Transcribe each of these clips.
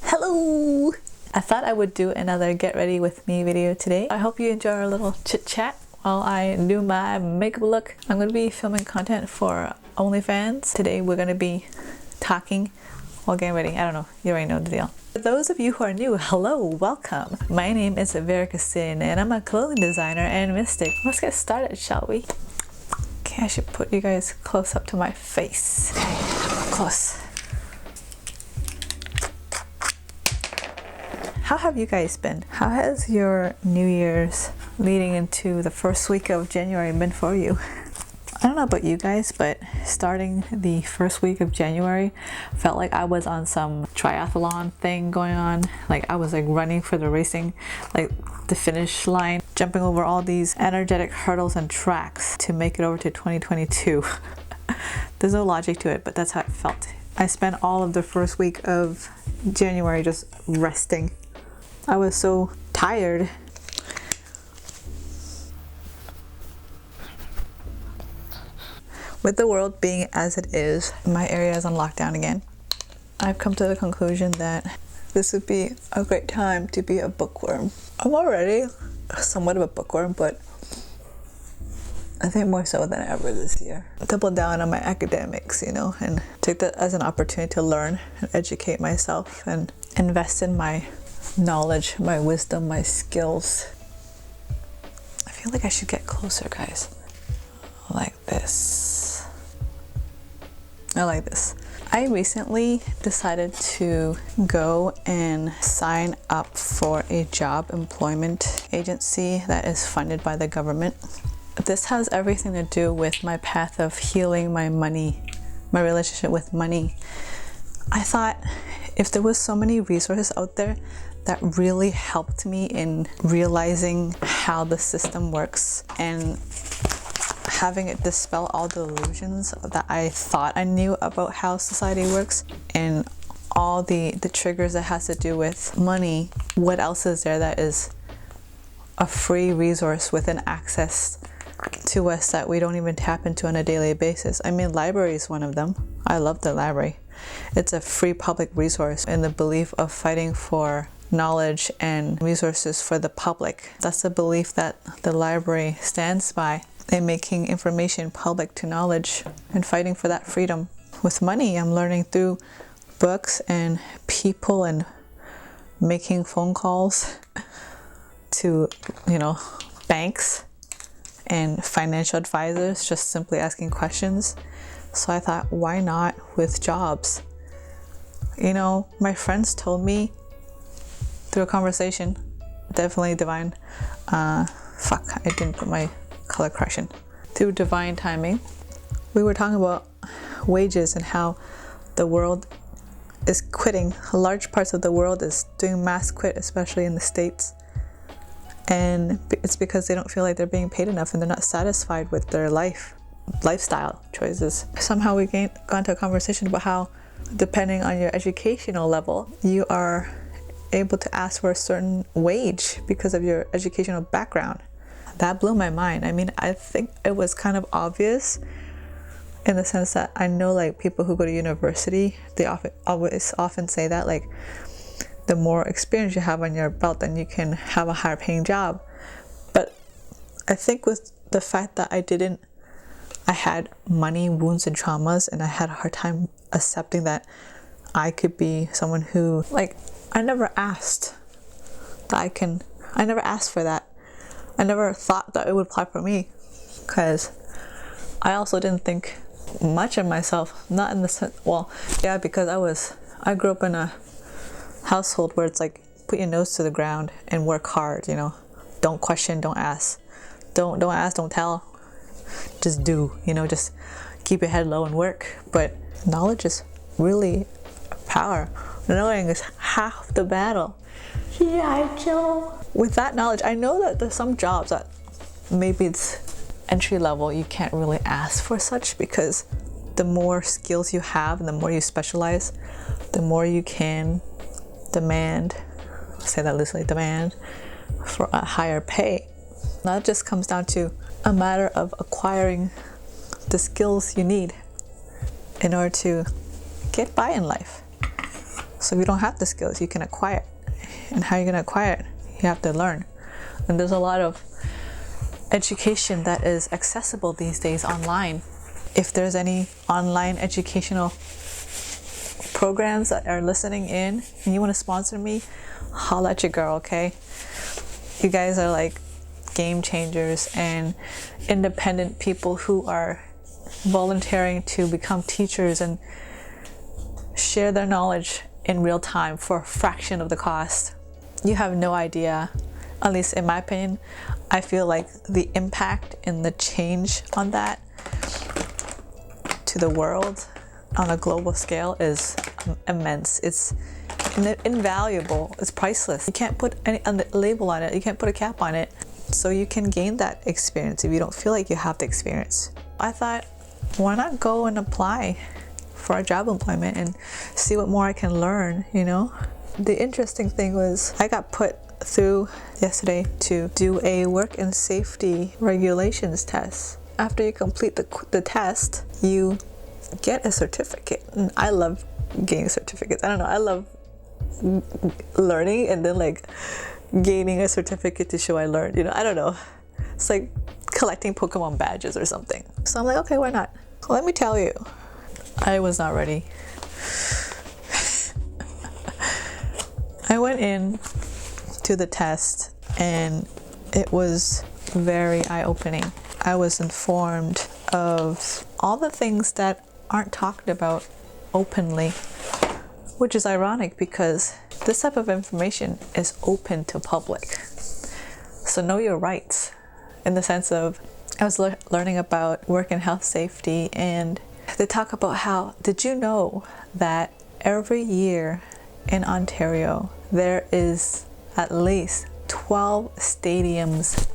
Hello! I thought I would do another get ready with me video today. I hope you enjoy our little chit chat while I do my makeup look. I'm going to be filming content for OnlyFans. Today we're going to be talking while getting ready. I don't know, you already know the deal. For those of you who are new, hello, welcome. My name is Verica Sin and I'm a clothing designer and mystic. Let's get started, shall we? Okay, I should put you guys close up to my face. Okay, up close. How have you guys been? How has your New Year's leading into the first week of January been for you? I don't know about you guys, but starting the first week of January felt like I was on some triathlon thing going on. Like I was like running for the racing, like the finish line, jumping over all these energetic hurdles and tracks to make it over to 2022. There's no logic to it, but that's how it felt. I spent all of the first week of January just resting. I was so tired. With the world being as it is, my area is on lockdown again. I've come to the conclusion that this would be a great time to be a bookworm. I'm already somewhat of a bookworm, but I think more so than ever this year. Double down on my academics, you know, and take that as an opportunity to learn and educate myself and invest in my knowledge, my wisdom, my skills. I feel like I should get closer, guys. Like this. I like this. I recently decided to go and sign up for a job employment agency that is funded by the government. This has everything to do with my path of healing my money, my relationship with money. I thought if there was so many resources out there that really helped me in realizing how the system works and having it dispel all the illusions that I thought I knew about how society works and all the triggers that has to do with money, what else is there that is a free resource with an access to us that we don't even tap into on a daily basis? I mean, library is one of them. I love the library. It's a free public resource in the belief of fighting for knowledge and resources for the public. That's the belief that the library stands by in making information public to knowledge and fighting for that freedom. With money, I'm learning through books and people and making phone calls to, you know, banks and financial advisors, just simply asking questions. So I thought, why not with jobs? You know, my friends told me through a conversation, definitely divine, I didn't put my color correction. Through divine timing, we were talking about wages and how the world is quitting. Large parts of the world is doing mass quit, especially in the States. And it's because they don't feel like they're being paid enough and they're not satisfied with their lifestyle choices. Somehow we got into a conversation about how, depending on your educational level, you are able to ask for a certain wage because of your educational background. That blew my mind. I mean, I think it was kind of obvious in the sense that I know like people who go to university, they often say that like the more experience you have on your belt, then you can have a higher paying job. But I think with the fact that I had money, wounds and traumas, and I had a hard time accepting that I could be someone who, like, I never asked I never asked for that. I never thought that it would apply for me because I also didn't think much of myself, not in the sense, well, yeah, because I grew up in a household where it's like, put your nose to the ground and work hard, you know, don't question, don't ask, don't ask, don't tell, just do, you know, just keep your head low and work. But knowledge is really power. Knowing is half the battle. Yeah, Joe. With that knowledge, I know that there's some jobs that maybe it's entry level, you can't really ask for such, because the more skills you have and the more you specialize, the more you can demand, say that loosely, demand for a higher pay. Now it just comes down to a matter of acquiring the skills you need in order to get by in life. So if you don't have the skills, you can acquire it. And how are you going to acquire it? You have to learn. And there's a lot of education that is accessible these days online. If there's any online educational programs that are listening in and you want to sponsor me, holla at your girl, okay? You guys are like game changers and independent people who are volunteering to become teachers and share their knowledge in real time for a fraction of the cost. You have no idea, at least in my opinion. I feel like the impact and the change on that to the world on a global scale is immense. It's invaluable. It's priceless. You can't put any label on it. You can't put a cap on it. So you can gain that experience if you don't feel like you have the experience. I thought, why not go and apply for a job employment and see what more I can learn, you know? The interesting thing was I got put through yesterday to do a work and safety regulations test. After you complete the test, you get a certificate. And I love getting certificates. I don't know, I love learning and then like gaining a certificate to show I learned, you know? I don't know. It's like collecting Pokemon badges or something. So I'm like, okay, why not? Let me tell you, I was not ready. I went in to the test and it was very eye-opening. I was informed of all the things that aren't talked about openly, which is ironic because this type of information is open to public. So know your rights, in the sense of I was learning about work and health safety, and they talk about how, did you know that every year in Ontario there is at least 12 stadiums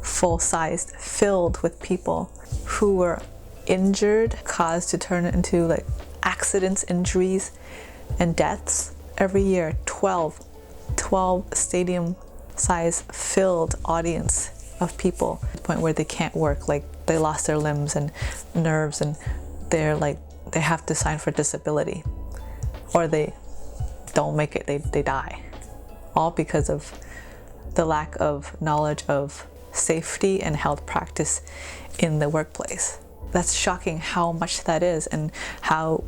full-sized filled with people who were injured, caused to turn into like accidents, injuries, and deaths every year. 12 stadium size filled audience of people to the point where they can't work, like they lost their limbs and nerves and they're like, they have to sign for disability, or they don't make it, they die, all because of the lack of knowledge of safety and health practice in the workplace. That's shocking how much that is, and how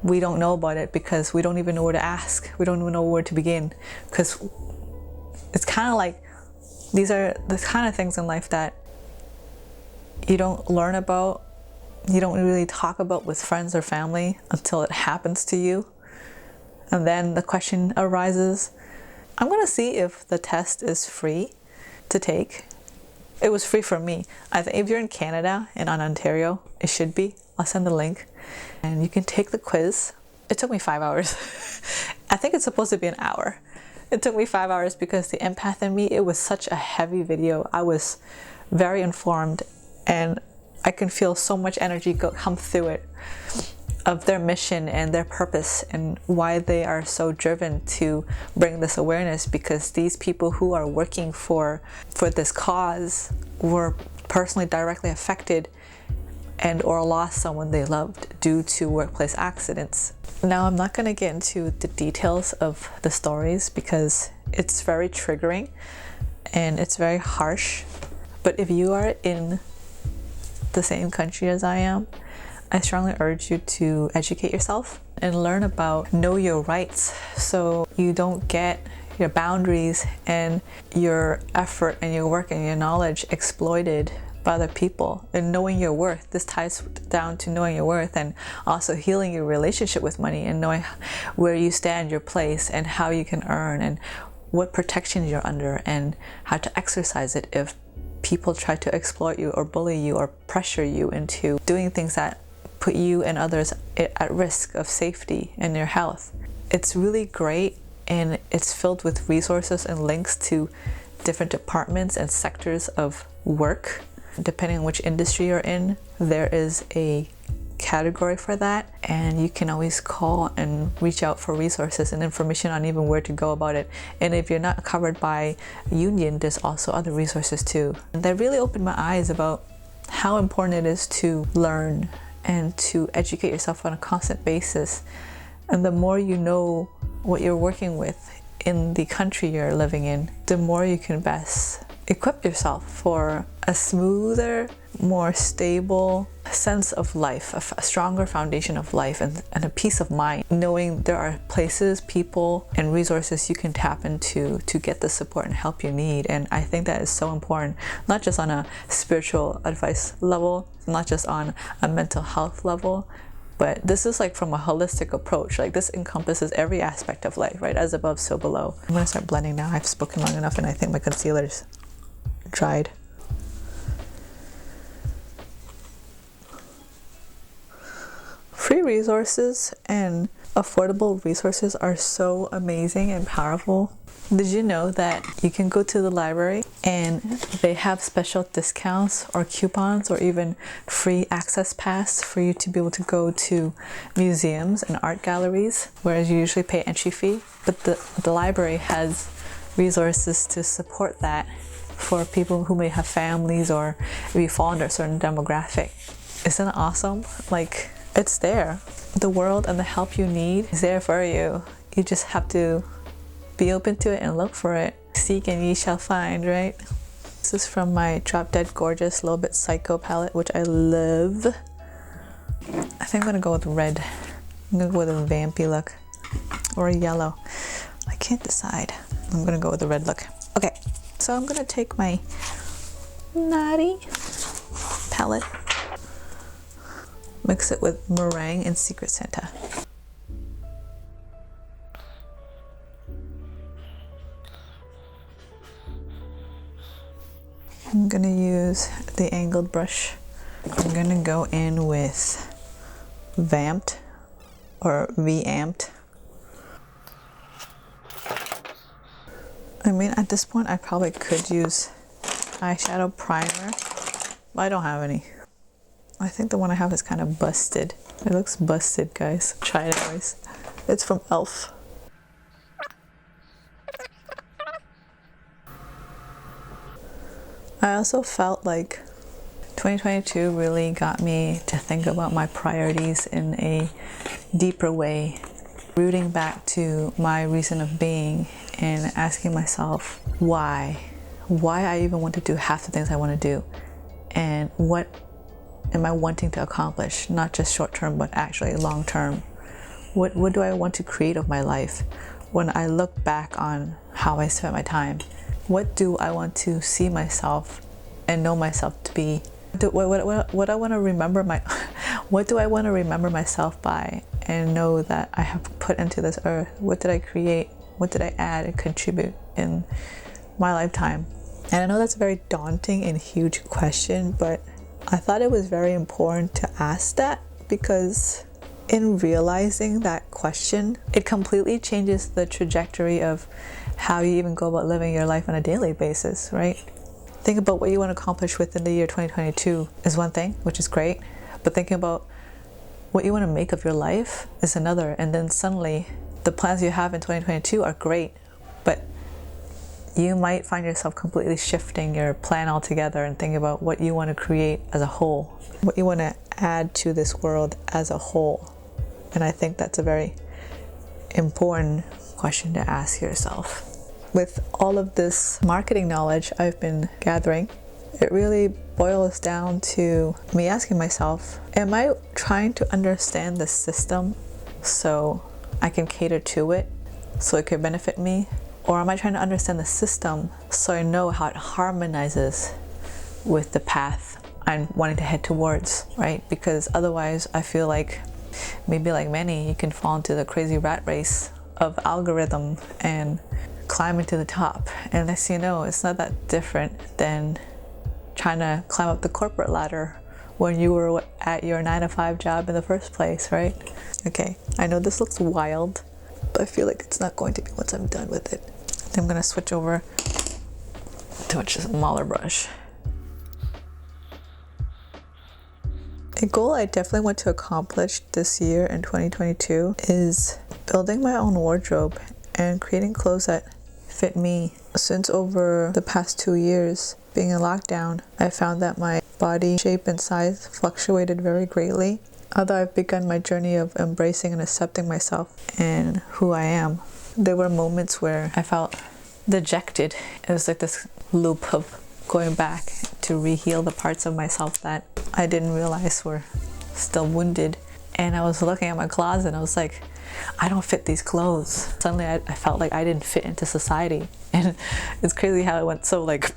we don't know about it because we don't even know where to ask. We don't even know where to begin, because it's kind of like these are the kind of things in life that you don't learn about, you don't really talk about with friends or family until it happens to you. And then the question arises. I'm gonna see if the test is free to take. It was free for me. I think if you're in Canada and on Ontario, it should be. I'll send the link and you can take the quiz. It took me 5 hours. I think it's supposed to be an hour. It took me 5 hours because the empath in me, it was such a heavy video. I was very informed and I can feel so much energy come through it, of their mission and their purpose and why they are so driven to bring this awareness, because these people who are working for this cause were personally directly affected and or lost someone they loved due to workplace accidents. Now, I'm not going to get into the details of the stories because it's very triggering and it's very harsh. But if you are in the same country as I am, I strongly urge you to educate yourself and learn about, know your rights, so you don't get your boundaries and your effort and your work and your knowledge exploited by other people. And knowing your worth, this ties down to knowing your worth and also healing your relationship with money and knowing where you stand, your place, and how you can earn and what protections you're under and how to exercise it if people try to exploit you or bully you or pressure you into doing things that put you and others at risk of safety and your health. It's really great, and it's filled with resources and links to different departments and sectors of work. Depending on which industry you're in, there is a category for that, and you can always call and reach out for resources and information on even where to go about it. And if you're not covered by a union, there's also other resources too. And that really opened my eyes about how important it is to learn and to educate yourself on a constant basis And the more you know what you're working with in the country you're living in, the more you can best equip yourself for a smoother, more stable sense of life, a stronger foundation of life, and a peace of mind, knowing there are places, people, and resources you can tap into to get the support and help you need. And I think that is so important, not just on a spiritual advice level, not just on a mental health level, but this is like from a holistic approach. Like this encompasses every aspect of life, right? As above, so below. I'm gonna start blending now. I've spoken long enough and I think my concealer's dried. Free resources and affordable resources are so amazing and powerful. Did you know that you can go to the library and they have special discounts or coupons or even free access pass for you to be able to go to museums and art galleries, whereas you usually pay entry fee? But the library has resources to support that for people who may have families or if you fall under a certain demographic. Isn't it awesome? Like, it's there. The world and the help you need is there for you. You just have to be open to it and look for it. Seek and ye shall find, right? This is from my Drop Dead Gorgeous Little Bit Psycho palette, which I love. I think I'm gonna go with red. I'm gonna go with a vampy look or a yellow. I can't decide. I'm gonna go with the red look. Okay, so I'm gonna take my Naughty palette, mix it with Meringue and Secret Santa. I'm gonna use the angled brush. I'm gonna go in with Vamped or V-Amped. I mean, at this point, I probably could use eyeshadow primer, but I don't have any. I think the one I have is kind of busted. It looks busted, guys. Try it anyways. It's from e.l.f. I also felt like 2022 really got me to think about my priorities in a deeper way, rooting back to my reason of being and asking myself why I even want to do half the things I want to do, and what am I wanting to accomplish, not just short term but actually long term. What do I want to create of my life when I look back on how I spent my time? What do I want to see myself and know myself to be? What I want to remember what do I want to remember myself by and know that I have put into this earth? What did I create? What did I add and contribute in my lifetime? And I know that's a very daunting and huge question, but I thought it was very important to ask that, because in realizing that question, it completely changes the trajectory of how you even go about living your life on a daily basis, right? Think about what you want to accomplish within the year 2022 is one thing, which is great, but thinking about what you want to make of your life is another. And then suddenly the plans you have in 2022 are great, but you might find yourself completely shifting your plan altogether and thinking about what you want to create as a whole, what you want to add to this world as a whole. And I think that's a very important question to ask yourself. With all of this marketing knowledge I've been gathering, it really boils down to me asking myself, am I trying to understand the system so I can cater to it, so it could benefit me? Or am I trying to understand the system so I know how it harmonizes with the path I'm wanting to head towards, right? Because otherwise I feel like, maybe like many, you can fall into the crazy rat race of algorithm and climbing to the top. And next you know, it's not that different than trying to climb up the corporate ladder when you were at your 9-to-5 job in the first place, right? Okay, I know this looks wild, but I feel like it's not going to be once I'm done with it. I think I'm gonna switch over to a smaller brush. A goal I definitely want to accomplish this year in 2022 is building my own wardrobe and creating clothes that fit me. Since over the past 2 years being in lockdown, I found that my body shape and size fluctuated very greatly, Although I've begun my journey of embracing and accepting myself and who I am, there were moments where I felt dejected. It was like this loop of going back to re-heal the parts of myself that I didn't realize were still wounded. And I was looking at my closet and I was like, I don't fit these clothes. Suddenly I felt like I didn't fit into society. And it's crazy how it went so like,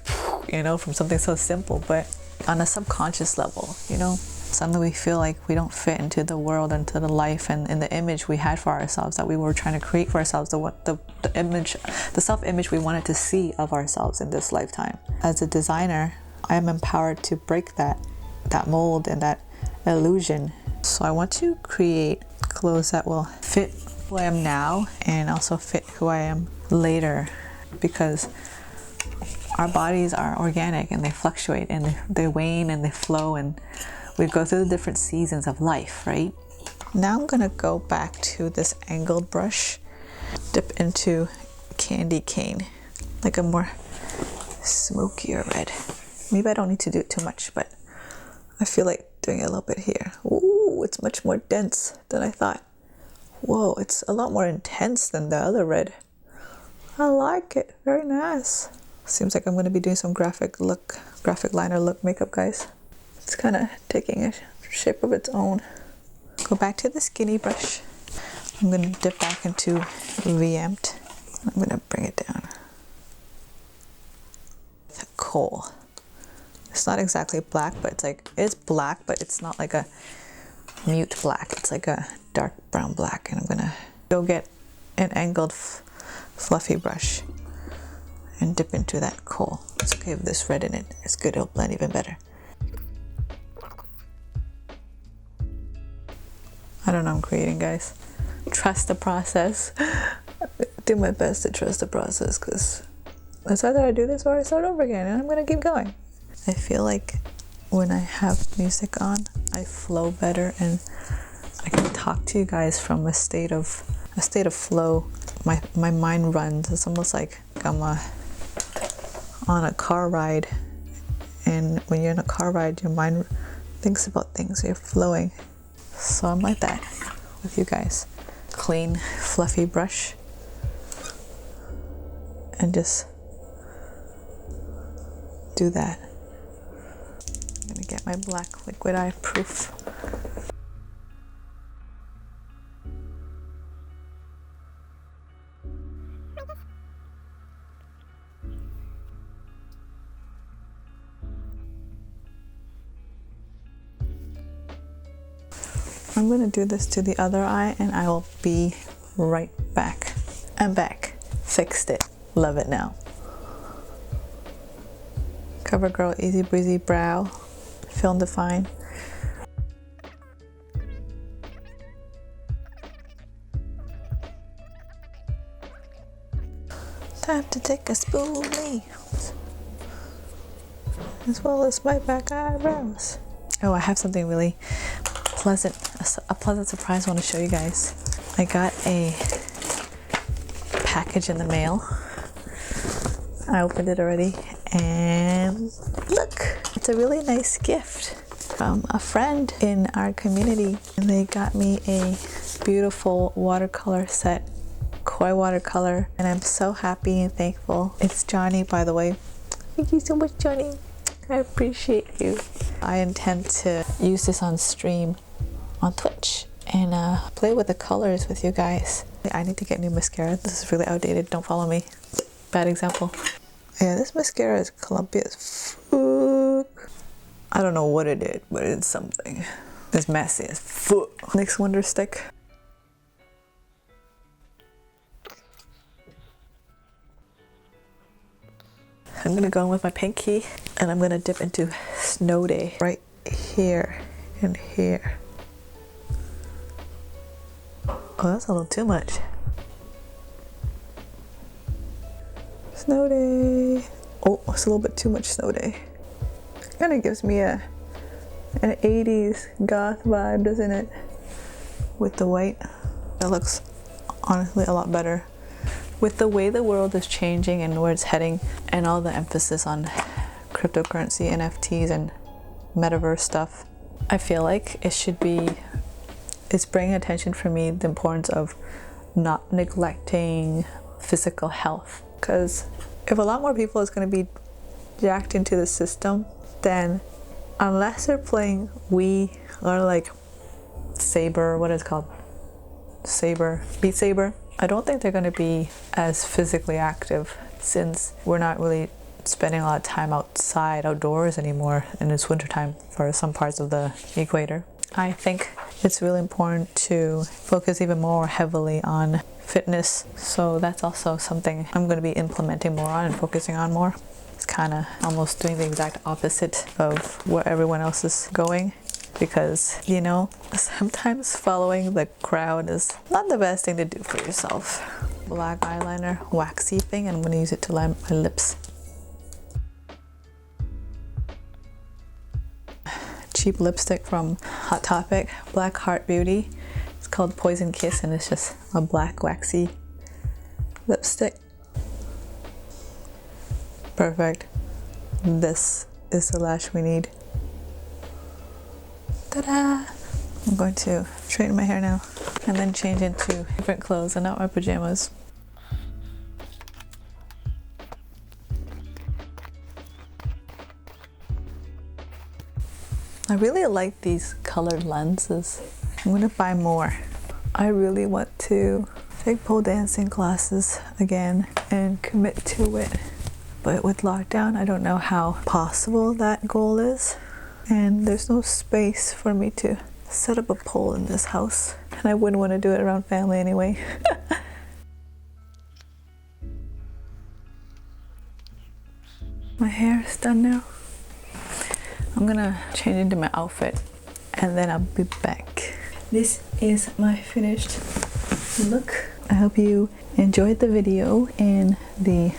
you know, from something so simple, but on a subconscious level, you know, suddenly we feel like we don't fit into the world, into the life and in the image we had for ourselves, that we were trying to create for ourselves, the image, the self-image we wanted to see of ourselves in this lifetime. As a designer, I am empowered to break that mold and that illusion. So I want to create clothes that will fit who I am now and also fit who I am later, because our bodies are organic and they fluctuate and they wane and they flow, and we go through the different seasons of life, right? Now I'm gonna go back to this angled brush, dip into candy cane, like a more smokier red. Maybe I don't need to do it too much, but I feel like doing it a little bit here. Ooh, it's much more dense than I thought. Whoa, it's a lot more intense than the other red. I like it, very nice. Seems like I'm gonna be doing some graphic liner look makeup, guys. It's kind of taking a shape of its own. Go back to the skinny brush. I'm gonna dip back into VM'd. I'm gonna bring it down. The coal. It's not exactly black, but it's like, it's black, but it's not like a mute black. It's like a dark brown black. And I'm gonna go get an angled fluffy brush and dip into that coal. It's okay with this red in it. It's good, it'll blend even better. I don't know, I'm creating, guys. Trust the process. Do my best to trust the process, because it's either I do this or I start over again, and I'm gonna keep going. I feel like when I have music on, I flow better and I can talk to you guys from a state of flow. My mind runs. It's almost like I'm on a car ride, and when you're in a car ride, your mind thinks about things. You're flowing. So I'm like that with you guys. Clean, fluffy brush, and just do that. I'm gonna get my black liquid eye proof. I'm gonna do this to the other eye and I will be right back. I'm back. Fixed it. Love it now. CoverGirl Easy Breezy Brow. Film Define. Time to take a spoolie. As well as my back eyebrows. Oh, I have something really a pleasant surprise I want to show you guys. I got a package in the mail. I opened it already and look, it's a really nice gift from a friend in our community, and they got me a beautiful watercolor set, koi watercolor, and I'm so happy and thankful. It's Johnny, by the way. Thank you so much, Johnny. I appreciate you. I intend to use this on stream on Twitch and play with the colors with you guys. I need to get new mascara. This is really outdated. Don't follow me. Bad example. Yeah, this mascara is clumpy as fuck. I don't know what it did, but it's something. It's messy as fuck. NYX Wonder Stick. I'm gonna go in with my pinky and I'm gonna dip into Snow Day right here and here. Oh, that's a little too much. Snow Day. Oh, it's a little bit too much Snow Day. Kind of gives me an 80s goth vibe, doesn't it? With the white. That looks honestly a lot better. With the way the world is changing and where it's heading, and all the emphasis on cryptocurrency, NFTs, and metaverse stuff, I feel like it should be it's bringing attention for me the importance of not neglecting physical health. Because if a lot more people is going to be jacked into the system, then unless they're playing Wii or like Saber, what is it called? Beat Saber, I don't think they're going to be as physically active, since we're not really spending a lot of time outdoors anymore, and it's wintertime for some parts of the equator. I think it's really important to focus even more heavily on fitness, so that's also something I'm going to be implementing more on and focusing on more. It's kind of almost doing the exact opposite of where everyone else is going, because, you know, sometimes following the crowd is not the best thing to do for yourself. Black eyeliner, waxy thing, and I'm going to use it to line my lips. Cheap lipstick from Hot Topic, Black Heart Beauty. It's called Poison Kiss, and it's just a black waxy lipstick. Perfect. This is the lash we need. Ta-da! I'm going to straighten my hair now and then change into different clothes and not my pajamas. I really like these colored lenses. I'm gonna buy more. I really want to take pole dancing classes again and commit to it. But with lockdown, I don't know how possible that goal is. And there's no space for me to set up a pole in this house. And I wouldn't want to do it around family anyway. My hair is done now. I'm gonna change into my outfit and then I'll be back. This is my finished look. I hope you enjoyed the video and the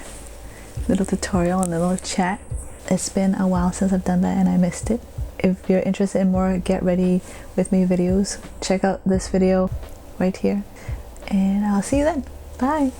little tutorial and the little chat. It's been a while since I've done that and I missed it. If you're interested in more get ready with me videos, check out this video right here, and I'll see you then. Bye.